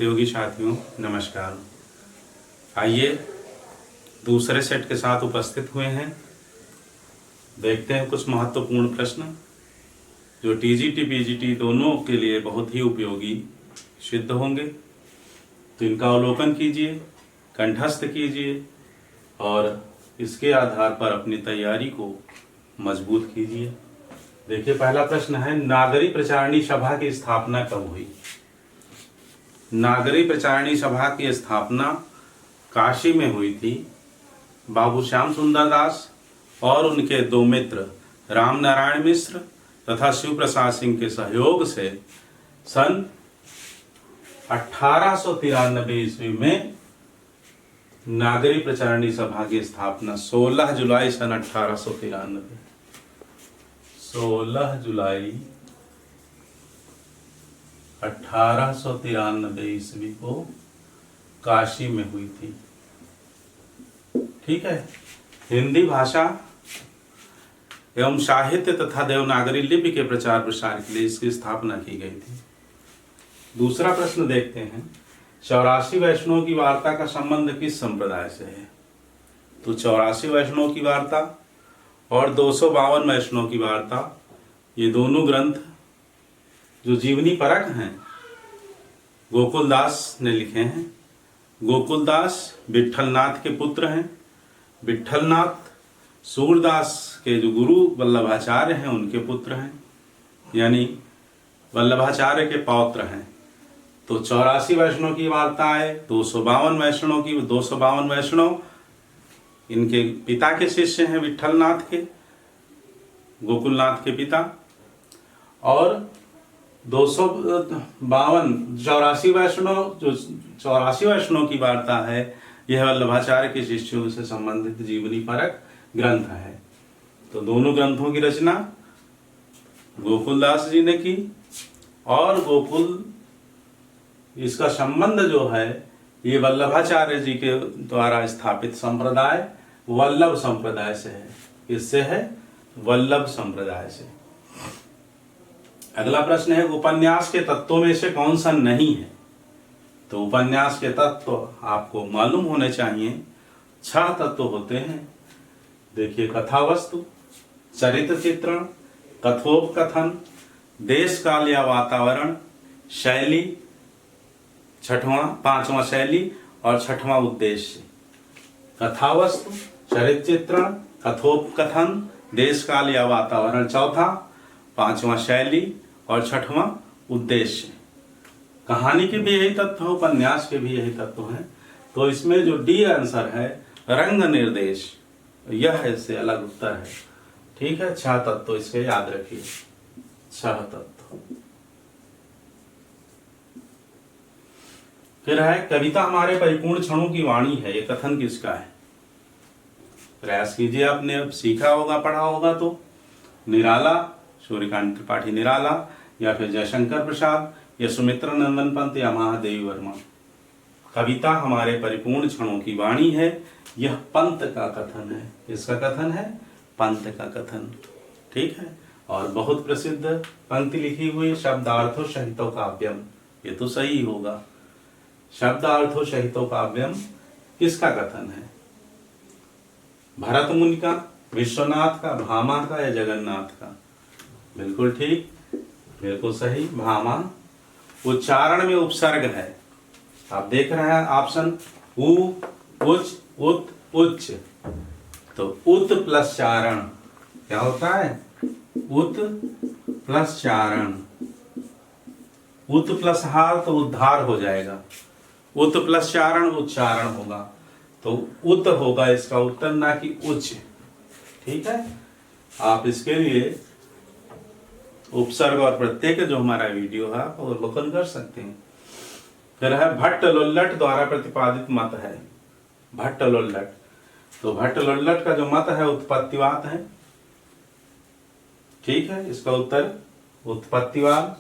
प्रतियोगी साथियों नमस्कार। आइए दूसरे सेट के साथ उपस्थित हुए हैं। देखते हैं कुछ महत्वपूर्ण प्रश्न जो टीजीटी पीजीटी दोनों के लिए बहुत ही उपयोगी सिद्ध होंगे। तो इनका अवलोकन कीजिए, कंठस्थ कीजिए और इसके आधार पर अपनी तैयारी को मजबूत कीजिए। देखिए, पहला प्रश्न है, नागरी प्रचारणी सभा की स्थापना कब हुई? नागरी प्रचारणी सभा की स्थापना काशी में हुई थी। बाबू श्याम सुंदर दास और उनके दो मित्र राम नारायण मिश्र तथा शिव प्रसाद सिंह के सहयोग से सन 1893 ईस्वी में नागरी प्रचारणी सभा की स्थापना 16 जुलाई सन 1893 16 जुलाई 1893 ईस्वी को काशी में हुई थी। ठीक है। हिंदी भाषा एवं साहित्य तथा देवनागरी लिपि के प्रचार प्रसार के लिए इसकी स्थापना की गई थी। दूसरा प्रश्न देखते हैं, 84 वैष्णव की वार्ता का संबंध किस संप्रदाय से है? तो 84 वैष्णव की वार्ता और 252 वैष्णव की वार्ता, ये दोनों ग्रंथ जो जीवनी परक हैं गोकुलदास ने लिखे हैं। गोकुलदास विट्ठलनाथ के पुत्र हैं। विट्ठलनाथ सूरदास के जो गुरु वल्लभाचार्य हैं उनके पुत्र हैं, यानी वल्लभाचार्य के पौत्र हैं। तो 84 वैष्णव की वार्ता है, 252 वैष्णव इनके पिता के शिष्य हैं, विट्ठलनाथ के, गोकुलनाथ के पिता। और 84 वैष्णव की वार्ता है, यह वल्लभाचार्य के शिष्यों से संबंधित जीवनी परक ग्रंथ है। तो दोनों ग्रंथों की रचना गोकुलदास जी ने की और इसका संबंध जो है ये वल्लभाचार्य जी के द्वारा स्थापित संप्रदाय वल्लभ संप्रदाय से है। किससे है? वल्लभ संप्रदाय से। अगला प्रश्न है, उपन्यास के तत्वों में से कौन सा नहीं है? तो उपन्यास के तत्व आपको मालूम होने चाहिए। 6 तत्व होते हैं। देखिए, कथा वस्तु, चरित्र चित्रण, कथोपकथन, देश काल या वातावरण, शैली, 5वां शैली और 6वां उद्देश्य। कथा वस्तु, चरित्र चित्रण, कथोपकथन, देश काल या वातावरण चौथा, 5वां शैली और 6वां उद्देश्य। कहानी के भी यही तत्व है, उपन्यास के भी यही तत्व हैं। तो इसमें जो डी आंसर है रंग निर्देश, यह इससे अलग उत्तर है। ठीक है, 6 तत्व इसके याद रखिए, 6 तत्व। फिर है, कविता हमारे परिपूर्ण क्षणों की वाणी है, ये कथन किसका है? प्रयास कीजिए, आपने अब सीखा होगा, पढ़ा होगा तो। निराला, सूर्यकांत त्रिपाठी निराला, या फिर जयशंकर प्रसाद, या सुमित्रा नंदन पंत, या महादेवी वर्मा। कविता हमारे परिपूर्ण क्षणों की वाणी है, यह पंत का कथन है। किसका कथन है? पंत का कथन। ठीक है। और बहुत प्रसिद्ध पंक्ति लिखी हुई, शब्दार्थो सहितो काव्यम, ये तो सही होगा। शब्दार्थो सहितो काव्यम किसका कथन है? भरत मुनि का, विश्वनाथ का, भामा का या जगन्नाथ का? बिल्कुल ठीक, बिल्कुल सही, भामा। उच्चारण में उपसर्ग है, आप देख रहे हैं ऑप्शन, उ, उच, उत, उच्च। तो उत प्लस चारण क्या होता है? उत प्लस चारण। उत प्लस हार तो उद्धार हो जाएगा, उत प्लस चारण उच्चारण होगा। तो उत होगा इसका उत्तर, ना कि उच्च। ठीक है। आप इसके लिए उपसर्ग और प्रत्यय के जो हमारा वीडियो है आप अवलोकन कर सकते हैं। फिर है, भट्ट लोल्लट द्वारा प्रतिपादित मत है। भट्ट लोल्लट, तो भट्ट लोल्लट का जो मत है उत्पत्तिवाद है। ठीक है, इसका उत्तर उत्पत्तिवाद।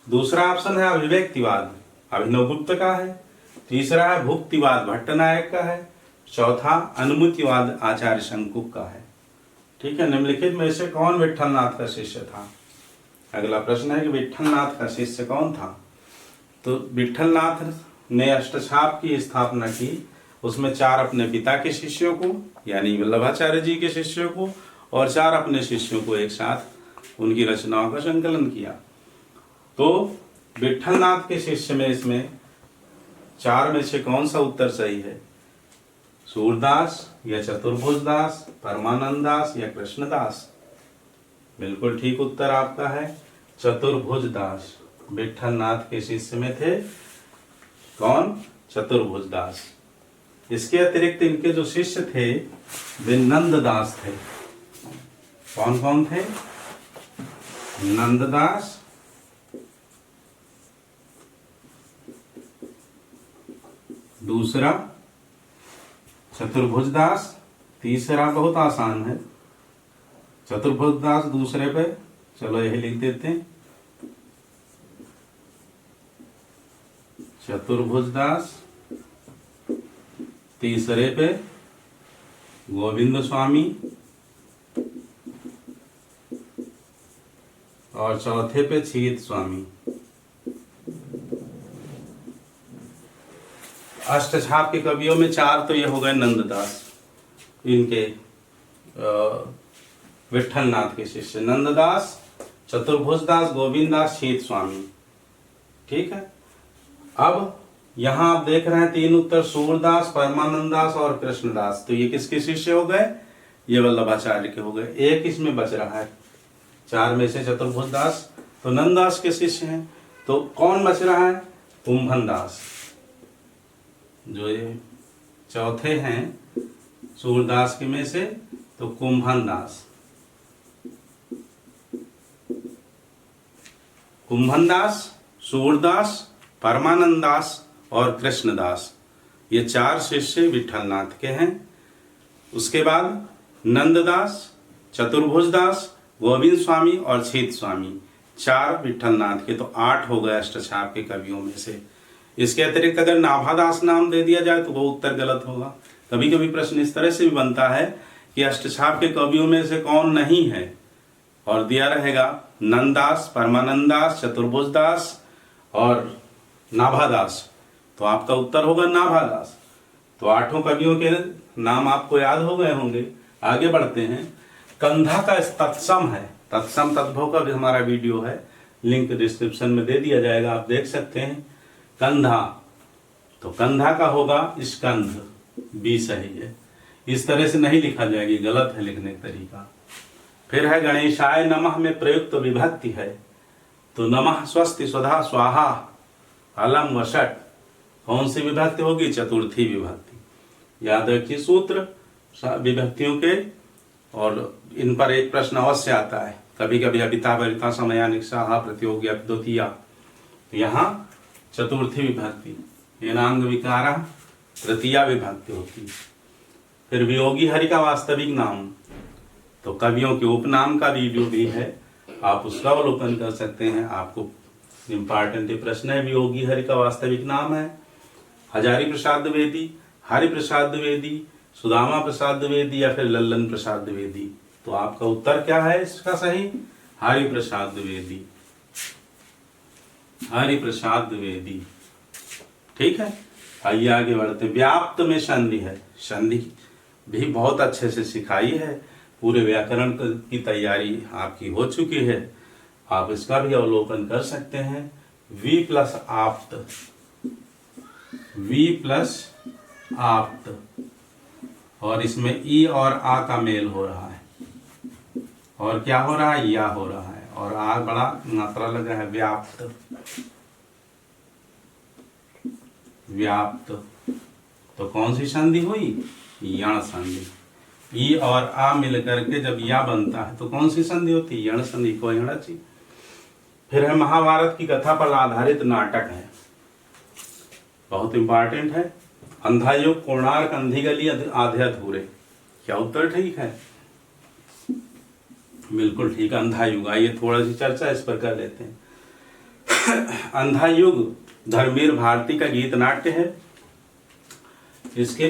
दूसरा ऑप्शन है अभिव्यक्तिवाद, अभिनव गुप्त का है। तीसरा है भुक्तिवाद, भट्टनायक का है। चौथा अनुमतिवाद, आचार्य शंकुक का है। ठीक है। निम्नलिखित में से कौन विट्ठलनाथ का शिष्य था? अगला प्रश्न है कि विट्ठलनाथ का शिष्य कौन था? तो विट्ठलनाथ ने अष्टछाप की स्थापना की, उसमें 4 अपने पिता के शिष्यों को यानी वल्लभाचार्य जी के शिष्यों को और 4 अपने शिष्यों को एक साथ उनकी रचनाओं का संकलन किया। तो विट्ठलनाथ के शिष्य में इसमें 4 में से कौन सा उत्तर सही है? सूरदास या चतुर्भुजदास, परमानंददास या कृष्णदास? बिल्कुल ठीक उत्तर आपका है चतुर्भुजदास। विट्ठलनाथ के शिष्य में थे कौन? चतुर्भुजदास। इसके अतिरिक्त इनके जो शिष्य थे वे नंददास थे। कौन कौन थे? नंददास, दूसरा चतुर्भुजदास, तीसरा बहुत आसान है चतुर्भुजदास दूसरे पे, चलो यही लिख देते हैं चतुर्भुजदास, तीसरे पे गोविंद स्वामी और चौथे पे छीत स्वामी। अष्टछाप के कवियों में 4 तो ये हो गए नंददास, इनके विट्ठलनाथ के शिष्य नंददास, चतुर्भुजदास, गोविंददास, छीत स्वामी। ठीक है। अब यहां आप देख रहे हैं 3 उत्तर सूरदास, परमानंददास और कृष्णदास। तो ये किसके शिष्य हो गए? ये वल्लभाचार्य के हो गए। एक इसमें बच रहा है 4 में से चतुर्भुजदास, तो नंददास के शिष्य हैं। तो कौन बच रहा है? कुंभनदास। जो ये चौथे हैं सूरदास के में से, तो कुंभनदास। कुंभनदास, सूरदास, परमानंददास और कृष्णदास, ये 4 शिष्य विट्ठलनाथ के हैं। उसके बाद नंददास, चतुर्भुजदास, गोविंद स्वामी और छीत स्वामी, 4 विट्ठलनाथ के। तो 8 हो गए अष्टछाप के कवियों में से। इसके अतिरिक्त अगर नाभादास नाम दे दिया जाए तो वो उत्तर गलत होगा। कभी कभी प्रश्न इस तरह से भी बनता है कि अष्टछाप के कवियों में से कौन नहीं है, और दिया रहेगा नंददास, परमानंददास, चतुर्भुजदास और नाभादास, तो आपका उत्तर होगा नाभादास। तो 8 कवियों के नाम आपको याद हो गए होंगे। आगे बढ़ते हैं। कंधा का तत्सम है, तत्सम तद्भव का भी हमारा वीडियो है, लिंक डिस्क्रिप्शन में दे दिया जाएगा, आप देख सकते हैं। कंधा, तो कंधा का होगा स्कंध, बी सही है। इस तरह से नहीं लिखा जाएगी, गलत है लिखने का तरीका। फिर है गणेशाय नमः में प्रयुक्त विभक्ति है, तो नमः स्वस्ति स्वधा स्वाहा अलम वषट, कौन सी विभक्ति होगी? चतुर्थी विभक्ति। याद रखिए सूत्र विभक्तियों के, और इन पर एक प्रश्न अवश्य आता है कभी कभी, अभिता वरिता समयानिक्षा प्रतियोगी द्वितीया। यहाँ चतुर्थी विभक्ति, एनांग विकारा तृतीया विभक्ति होती। फिर वियोगी हरि का वास्तविक नाम, तो कवियों के उपनाम का वीडियो भी है, आप उसका अवलोकन कर सकते हैं। आपको इम्पॉर्टेंट प्रश्न है, वियोगी हरि का वास्तविक नाम है हजारी प्रसाद द्विवेदी, हरि प्रसाद द्विवेदी, सुदामा प्रसाद द्विवेदी या फिर लल्लन प्रसाद द्विवेदी। तो आपका उत्तर क्या है इसका सही? हरि प्रसाद द्विवेदी, हरि प्रसाद द्विवेदी। ठीक है, आइए आगे बढ़ते। व्याप्त में संधि है, संधि भी बहुत अच्छे से सिखाई है, पूरे व्याकरण की तैयारी आपकी हो चुकी है, आप इसका भी अवलोकन कर सकते हैं। वी प्लस आप्त, वी प्लस आप्त, और इसमें ई और आ का मेल हो रहा है, और क्या हो रहा है? या हो रहा है, और आ बड़ा मात्रा लगा है, व्याप्त, व्याप्त। तो कौन सी संधि हुई? यण संधि। ई और आ मिलकर के जब या बनता है तो कौन सी संधि होती है? यण संधि को यणची। फिर है महाभारत की कथा पर आधारित नाटक है, बहुत इंपॉर्टेंट है। अंधा युग, कोणार्क, अंधी गली, आधे अधूरे। क्या उत्तर ठीक है? बिल्कुल ठीक, अंधा युग। आइए थोड़ा सी चर्चा इस पर कर लेते हैं। अंधा युग धर्मवीर भारती का गीत नाट्य है। इसके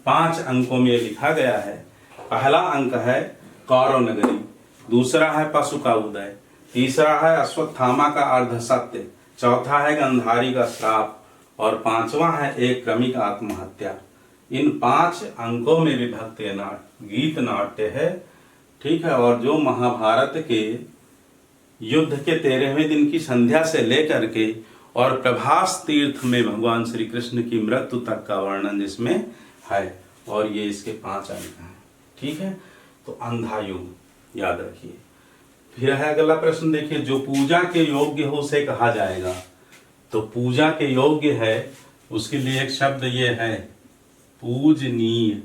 5 अंकों में लिखा गया है। पहला अंक है कौरव नगरी, दूसरा है पशु का उदय, तीसरा है अश्वत्थामा का अर्ध सत्य, चौथा है गंधारी का श्राप, और पांचवा है एक क्रमिक आत्महत्या। इन 5 अंकों में विभक्त ये गीत नाट्य है, ठीक है। और जो महाभारत के युद्ध के 13वें दिन की संध्या से लेकर के और प्रभास तीर्थ में भगवान श्री कृष्ण की मृत्यु तक का वर्णन जिसमें है, और ये इसके 5 अंक हैं, ठीक है। तो अंधा युग याद रखिए। फिर है अगला प्रश्न, देखिए, जो पूजा के योग्य हो उसे कहा जाएगा। तो पूजा के योग्य है उसके लिए एक शब्द ये है पूजनीय,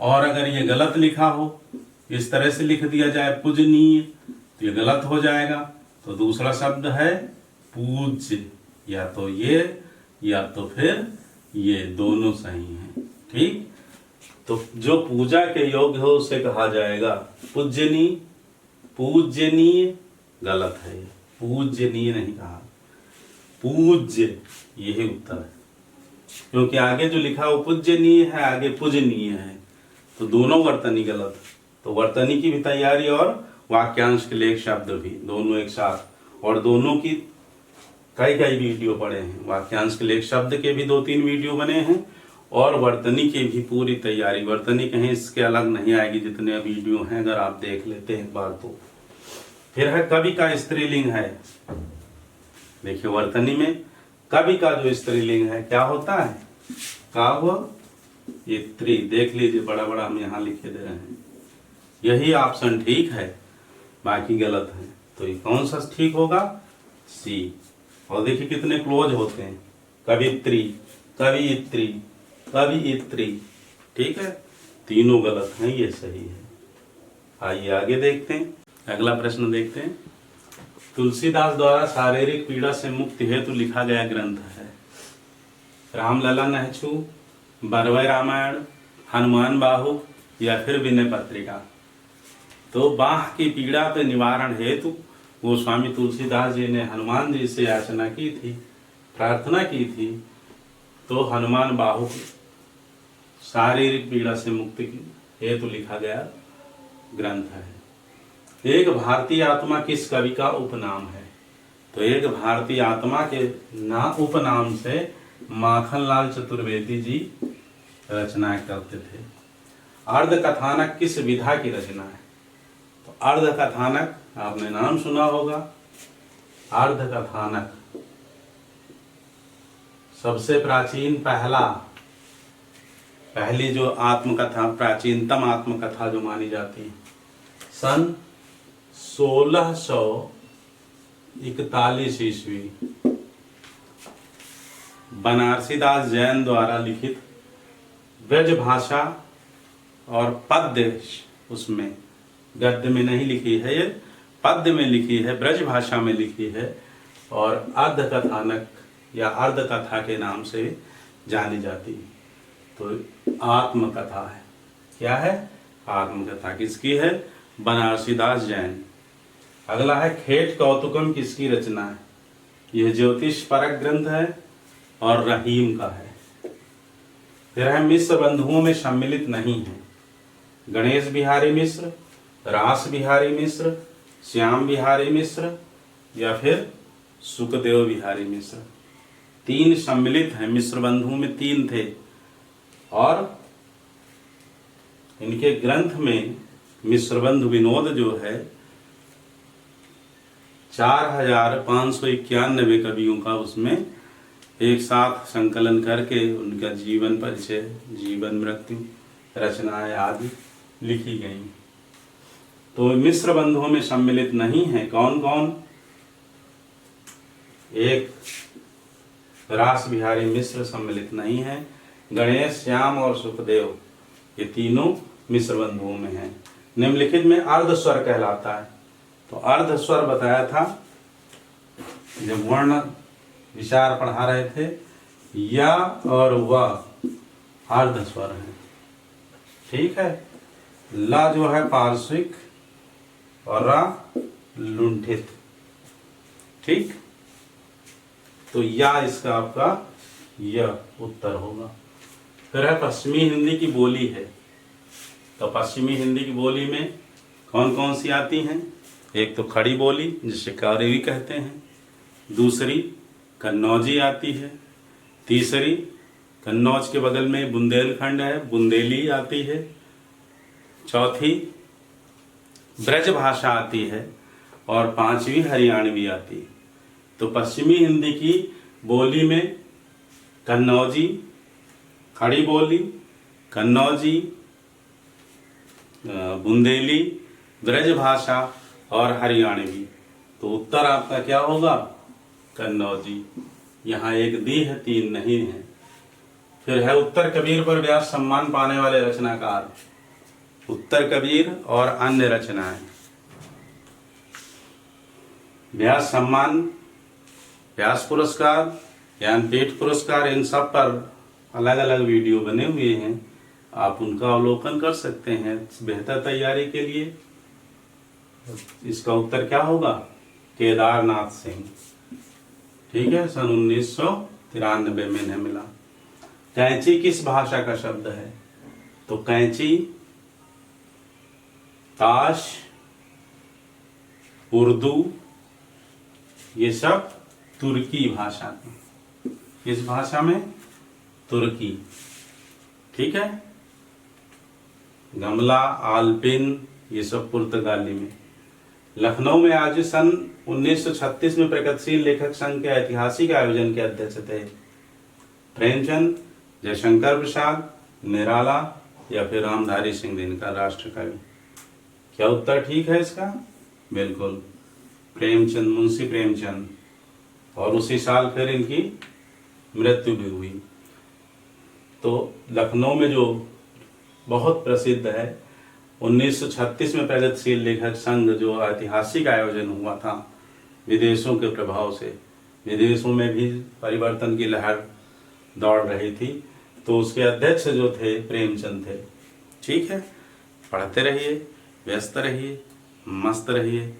और अगर ये गलत लिखा हो, इस तरह से लिख दिया जाए पूजनीय, तो ये गलत हो जाएगा। तो दूसरा शब्द है पूज्य, या तो ये या तो फिर ये, दोनों सही हैं, ठीक। तो जो पूजा के योग्य हो उसे कहा जाएगा पूजनीय। पूजनीय गलत है, पूजनीय नहीं कहा, पूज्य, यही उत्तर है। क्योंकि आगे जो लिखा वो पूजनीय है, आगे पूजनीय है, तो दोनों वर्तनी गलत। तो वर्तनी की भी तैयारी और वाक्यांश के लिए एक शब्द भी, दोनों एक साथ। और दोनों की कई वीडियो पड़े हैं, वाक्यांश के लिए एक शब्द के भी 2-3 वीडियो बने हैं, और वर्तनी की भी पूरी तैयारी। वर्तनी कहीं इसके अलग नहीं आएगी, जितने वीडियो हैं अगर आप देख लेते हैं एक बार तो। फिर है कवि का स्त्रीलिंग है। देखिए, वर्तनी में कवि का जो स्त्रीलिंग है क्या होता है, काव्य इत्री। देख लीजिए, बड़ा बड़ा हम यहाँ लिखे दे रहे हैं। यही ऑप्शन ठीक है, बाकी गलत है। तो ये कौन सा ठीक होगा, सी। और देखिए कितने क्लोज होते हैं, कवित्री, कवियत्री, कवियत्री, ठीक है। तीनों गलत हैं, ये सही है। आइए आगे देखते हैं, अगला प्रश्न देखते हैं। तुलसीदास द्वारा शारीरिक पीड़ा से मुक्ति हेतु लिखा गया ग्रंथ है रामलला नहचू, बरवय रामायण, हनुमान बाहु, या फिर विनय पत्रिका। तो बाह की पीड़ा पे निवारण हेतु गोस्वामी तुलसीदास जी ने हनुमान जी से याचना की थी, प्रार्थना की थी। तो हनुमान बाहु शारीरिक पीड़ा से मुक्ति हेतु लिखा गया ग्रंथ है। एक भारतीय आत्मा किस कवि का उपनाम है। तो एक भारतीय आत्मा के उपनाम से माखनलाल चतुर्वेदी जी रचना करते थे। अर्ध कथानक किस विधा की रचना है। तो अर्ध कथानक आपने नाम सुना होगा। अर्ध कथानक सबसे प्राचीन पहली जो आत्मकथा, प्राचीनतम आत्मकथा जो मानी जाती है, सन 1641 ईस्वी बनारसीदास जैन द्वारा लिखित ब्रज भाषा और पद्य, उसमें गद्य में नहीं लिखी है, ये पद्य में लिखी है, ब्रज भाषा में लिखी है, और अर्ध कथानक या अर्ध कथा के नाम से जानी जाती है। तो आत्मकथा है, क्या है, आत्मकथा। किसकी है, बनारसीदास जैन। अगला है खेट कौतुकम किसकी रचना है। यह ज्योतिष परक ग्रंथ है और रहीम का है। फिर है मिश्र बंधुओं में सम्मिलित नहीं है। गणेश बिहारी मिश्र, रास बिहारी मिश्र, श्याम बिहारी मिश्र, या फिर सुखदेव बिहारी मिश्र। 3 सम्मिलित हैं, मिश्र बंधुओं में 3 थे। और इनके ग्रंथ में मिश्रबंधु विनोद जो है 4591 कवियों का उसमें एक साथ संकलन करके उनका जीवन परिचय, जीवन मृत्यु, रचनाएं आदि लिखी गई। तो मिश्र बंधुओं में सम्मिलित नहीं है कौन कौन। एक रास बिहारी मिश्र सम्मिलित नहीं है। गणेश, श्याम और सुखदेव, ये तीनों मिश्र बंधुओं में हैं। निम्नलिखित में अर्ध स्वर कहलाता है। तो अर्ध स्वर बताया था जब वर्ण विचार पढ़ा रहे थे, या और व अर्ध स्वर है, ठीक है। ला जो है पार्श्विक और रा लुंठित, ठीक। तो या इसका आपका यह उत्तर होगा। फिर है पश्चिमी हिंदी की बोली है। तो पश्चिमी हिंदी की बोली में कौन कौन सी आती हैं। एक तो खड़ी बोली जिसे कारेवी कहते हैं, दूसरी कन्नौजी आती है। तीसरी, कन्नौज के बगल में बुंदेलखंड है, बुंदेली आती है। चौथी, ब्रज भाषा आती है। और पांचवी, हरियाणवी आती है। तो पश्चिमी हिंदी की बोली में कन्नौजी, खड़ी बोली, कन्नौजी, बुंदेली, ब्रज भाषा और हरियाणवी। तो उत्तर आपका क्या होगा? कन्नौजी। यहाँ एक दी है, 3 नहीं है। फिर है उत्तर कबीर पर व्यास सम्मान पाने वाले रचनाकार। उत्तर कबीर और अन्य रचनाएं। व्यास सम्मान, व्यास पुरस्कार, ज्ञानपीठ पुरस्कार, इन सब पर अलग अलग वीडियो बने हुए हैं, आप उनका अवलोकन कर सकते हैं बेहतर तैयारी के लिए। इसका उत्तर क्या होगा? केदारनाथ सिंह। ठीक है, सन 1993 में इन्हें मिला। कैंची किस भाषा का शब्द है? तो कैंची ताश, उर्दू, ये सब तुर्की भाषा में। किस भाषा में? तुर्की। ठीक है। गमला, आलपिन, ये सब पुर्तगाली में। लखनऊ में आज सन 1936 में प्रगतिशील लेखक संघ के ऐतिहासिक आयोजन के अध्यक्ष थे। प्रेमचंद, जयशंकर प्रसाद, निराला या फिर रामधारी सिंह दिनकर, राष्ट्र कवि। क्या उत्तर ठीक है इसका? बिल्कुल, प्रेमचंद, मुंशी प्रेमचंद। और उसी साल फिर इनकी मृत्यु भी हुई। तो लखनऊ में जो बहुत प्रसिद्ध है, 1936 में प्रगतिशील लेखक संघ जो ऐतिहासिक आयोजन हुआ था, विदेशों के प्रभाव से, विदेशों में भी परिवर्तन की लहर दौड़ रही थी, तो उसके अध्यक्ष जो थे प्रेमचंद थे। ठीक है, पढ़ते रहिए, व्यस्त रहिए, मस्त रहिए।